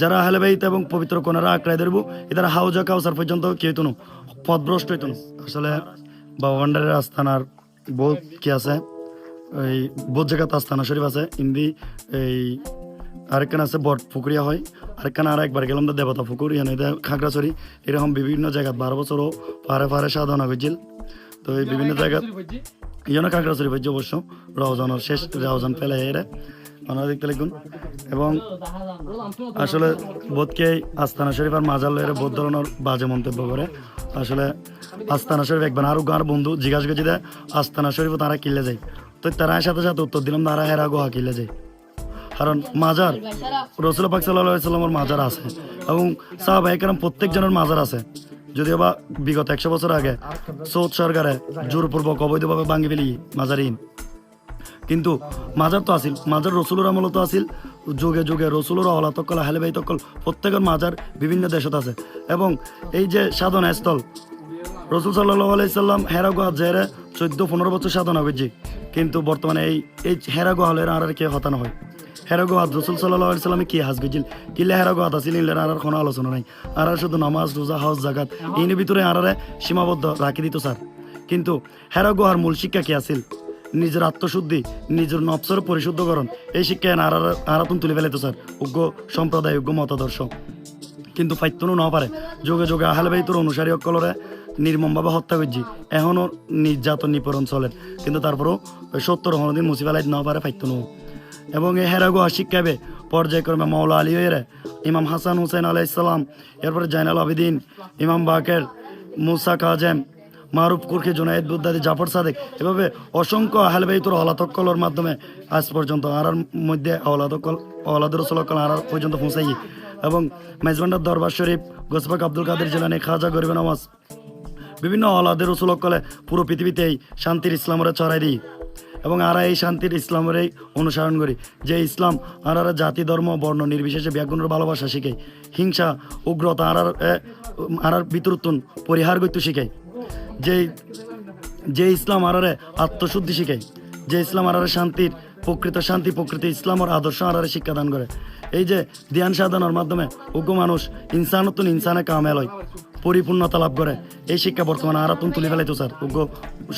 যারা আহলে বাইত এবং পবিত্র কোনারা আঁকড়াই ধরবো এদের হাউজা কাউসার পর্যন্ত কি হইতো না, পথভ্রষ্ট হইতো না। আসলে বাবা ভান্ডারের আস্থানার বহুত কি আছে, এই বহুত জায়গাতে আস্থানা শরীফ আছে ইন্দি, এই আরেকখান আছে বট পুকুরিয়া হয়, আরেকখান আর একবার গেলাম তো দেবতা পুকুর এনে খাগড়াছড়ি, এরকম বিভিন্ন জায়গায় 12 বছরও পাহাড়ে পাহাড়ে সাধনা করছিল। তো এই বিভিন্ন জায়গা এই জন্য খাগড়াছড়ি পাইছে অবশ্য রওজানোর শেষ রওজান ফেলে এরা ওনারা দেখতে লিখুন। এবং আসলে বোধকে আস্তানা শরীফ আর মাজার লয়ের বোধ ধরনের বাজে মন্তব্য করে। আসলে আস্তানা শরীফ একবার আরো গার বন্ধু জিজ্ঞাসা করছি দেয় আস্তানা শরীফ তারা কিনলে যায়, তো তারা সাথে সাথে উত্তর দিলাম তারা হেরা গোহা কিনলে যায়। কারণ মাজার রসুল পাক সাল্লাল্লাহু আলাইহি সাল্লামের মাজার আছে এবং সাহাবায়ে কেরাম প্রত্যেকজনের মাজার আছে। যদিও বা বিগত 100 বছর আগে সৌদ সরকারে জোরপূর্বক অবৈধভাবে ভাঙি ফেলি মাজারিন, কিন্তু মাজার তো আসিল, মাজার রসুলের আমল তো আসিল, যুগে যুগে রসুলের অহলা তকল আহলে বাইত তকল প্রত্যেকের মাজার বিভিন্ন দেশত আছে। এবং এই যে সাধনা স্থল রসুল সাল্লাল্লাহু আলাইহি সাল্লাম হেরা গুহা জেরে 14-15 বছর সাধনা করছি, কিন্তু বর্তমানে এই হেরা গুহা হলে আর কে হতানো হয়। হেরা গুহা রসুল সাল্লাল্লাহু আলাইহি সাল্লামে কি হাজ গেছিল, কিলে হেরা গুহা আসিল আর কোনো আলোচনা নাই। আর শুধু নামাজ রোজা হজ জাকাত এই ভিতরে আর সীমাবদ্ধ রাখি দিত স্যার। কিন্তু হেরা গুহার মূল শিক্ষা কি আছিল? নিজের আত্মশুদ্ধি, নিজের নফসের পরিশুদ্ধকরণ, এই শিক্ষায় আরাতুন তুলে ফেলে তো স্যার উগ্র সম্প্রদায় উগ্র মতাদর্শ। কিন্তু ফাইতনও না পারে যোগে যোগে আহলে বাইতের অনুসারী অকলরে নির্মমভাবে হত্যা করছি, এখনও নির্যাতন নিপীড়ন চলে, কিন্তু তারপরেও 70 দিন মুসিবালাই না পারে ফাইতনও। এবং এই হেরাগুয়া শিক্ষাবে পর্যায়ক্রমে মাওলা আলী হয়ে ইমাম হাসান হুসেন আলাইহিস সালাম, এরপরে জাইনাল আবিদিন, ইমাম বাকের, মুসা কাজেম, মারুফ কুরকি, জুনায়েদ বুদ্দাদি, জাফর সাদেক, এভাবে অসংখ্য আহলে বাইতুর অলাতকলর মাধ্যমে আজ পর্যন্ত আর মধ্যে অলাদের রসুলকল আর পর্যন্ত পৌঁছাই। এবং মেজবান্ডার দরবার শরীফ, গোসবাক আব্দুল কাদের জিলানী, খাজা গরিব নওয়াজ, বিভিন্ন অলাদের রসুলকলে পুরো পৃথিবীতেই শান্তির ইসলামরে ছড়াই দিই। এবং আর এই শান্তির ইসলামেরই অনুসরণ করি, যে ইসলাম আর জাতি ধর্ম বর্ণ নির্বিশেষে ব্যাগুণের ভালোবাসা শিখাই, হিংসা উগ্রতা আর বিতরুত্তন পরিহার করতে শিখাই, যে ইসলাম আরারে আত্মশুদ্ধি শিখায়, যে ইসলাম আরারে শান্তির প্রকৃত শান্তি প্রকৃত ইসলামের আদর্শ আরারে শিক্ষাদান করে। এই যে ধ্যান সাধনার মাধ্যমে উগ্র মানুষ ইনসানতুন ইনসানে কামেল হয়, পরিপূর্ণতা লাভ করে, এই শিক্ষা বর্তমানে আরাতুন তুলে ফেলাইতো স্যার উগ্র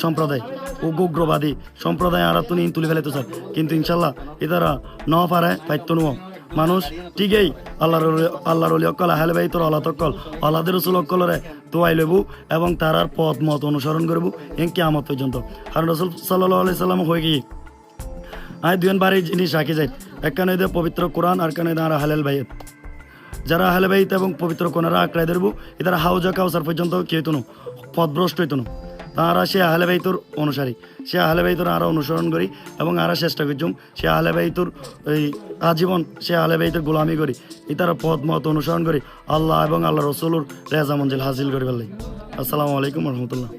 সম্প্রদায়, উগ্রবাদী সম্প্রদায় আরাতুন তুলে ফেলাইতো স্যার। কিন্তু ইনশাল্লাহ এদারা ন পারে পাইতো নো মানুষ ঠিকই আল্লাহর অলি অকল আহলে বাইতুর আল্লাহ তকল আল্লাহদের রসুল অকলরে তোয়াই লইব এবং তারার পথ মত অনুসরণ করব এই কিয়ামত পর্যন্ত। কারণ রসুল সাল্লাল্লাহু আলাইহি সাল্লাম হয়ে গিয়ে দুজন বাড়ি জিনিস রাখি যায়, একখানে পবিত্র কোরআন আর কানে আর হালাল বাইত। যারা আহলে বাইত এবং পবিত্র কোনারা আঁকড়াই ধরবো এদের হাউজা কাউসার পর্যন্ত কি হইতো না, পথভ্রষ্ট হইতো না। তারা সে আহলে বাইতুর অনুসারী, সে আহলে বাইতুর আরো অনুসরণ করি এবং আরো চেষ্টা করছুম সে আহলে বাইতুর এই আজীবন সে আহলে বাইতুর গোলামি করি, ইতারা পথ মত অনুসরণ করি আল্লাহ এবং আল্লাহ রসুলুর রেজা মঞ্জিল হাসিল করি ফেললাই। আসসালামু আলাইকুম রহমতুল্লাহ।